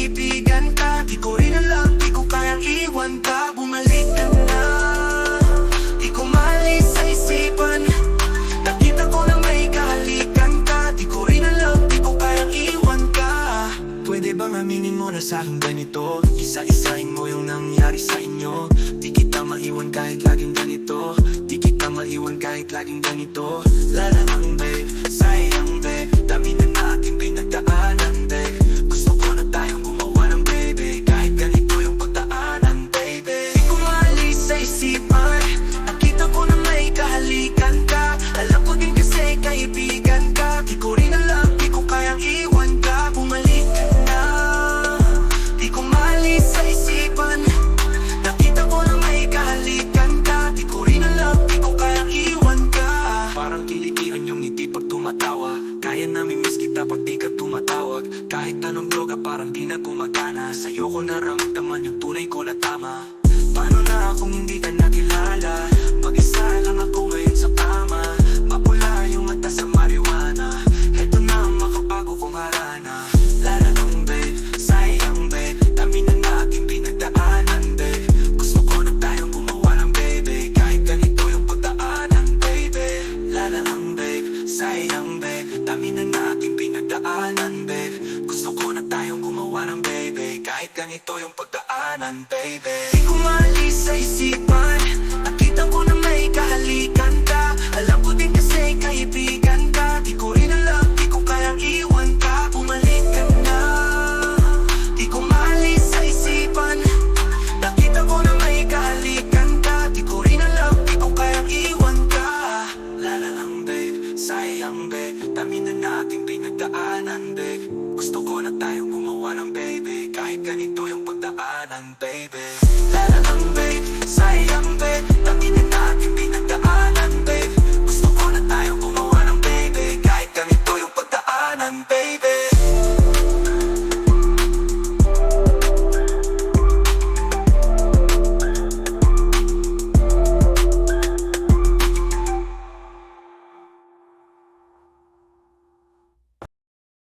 kaibigan ka. Di ko rin alam, di ko kayang iwan ka. Bumalik ka na, di ko maalis sa isipan. Nakita ko na may kahalikan ka. Di ko rin alam, di ko kayang iwan ka. Pwede bang aminin mo na sa'kin ganito? Isa-isahin mo yung nangyari sa inyo. Di kita maiwan kahit laging ganito. Di kita maiwan kahit laging ganito. Lalamang babe, sayang babe, dami na natin pinagdaanan babe. Gusto ko na tayong gumawa ng baby, kahit ganito yung pagdaanan baby. Di ko maalis sa isipan, nakita ko na may kahalikan ka. Alam ko din kasi kaibigan ka. Di ko rin alam, di ko kayang iwan ka. Bumalik ka na, di ko maalis sa isipan. Nakita ko na may kahalikan ka. Di ko rin alam, di ko kayang iwan ka. Parang kilikihan yung ngiti pag tumatawa. Kaya namimiss kita pag di ka tumatawag. Kahit anong droga parang di na gumagana. Sa'yo ko naramdaman yung tunay ko na tama. Paano na kung hindi ka nakilala? Mag-isa lang ako ngayon sa kama. Mapula yung mata sa marijuana. Heto na ang makabago kong harana. Lalamang babe, sayang babe, dami na natin pinagdaanan babe. Gusto ko na tayong gumawa ng baby, kahit ganito yung pagdaanan baby. Lalamang babe, sayang babe, dami na natin pinagdaanan babe. Gusto ko na tayong gumawa ng baby, kahit ganito yung pagdaanan baby. Di ko maalis sa isipan, nakita ko na may kahalikan ka. Alam ko din kasi kaibigan ka. Di ko rin alam, di ko kayang iwan ka. Bumalik ka na, di ko maalis sa isipan. Nakita ko na may kahalikan ka. Di ko rin alam, di ko kayang iwan ka. Lalamang babe, sayang babe, dami na nating pinagdaanan babe. Gusto ko na tayong gumawa ng baby, kahit ganito yung pagdaanan baby. Lalamang babe, sayang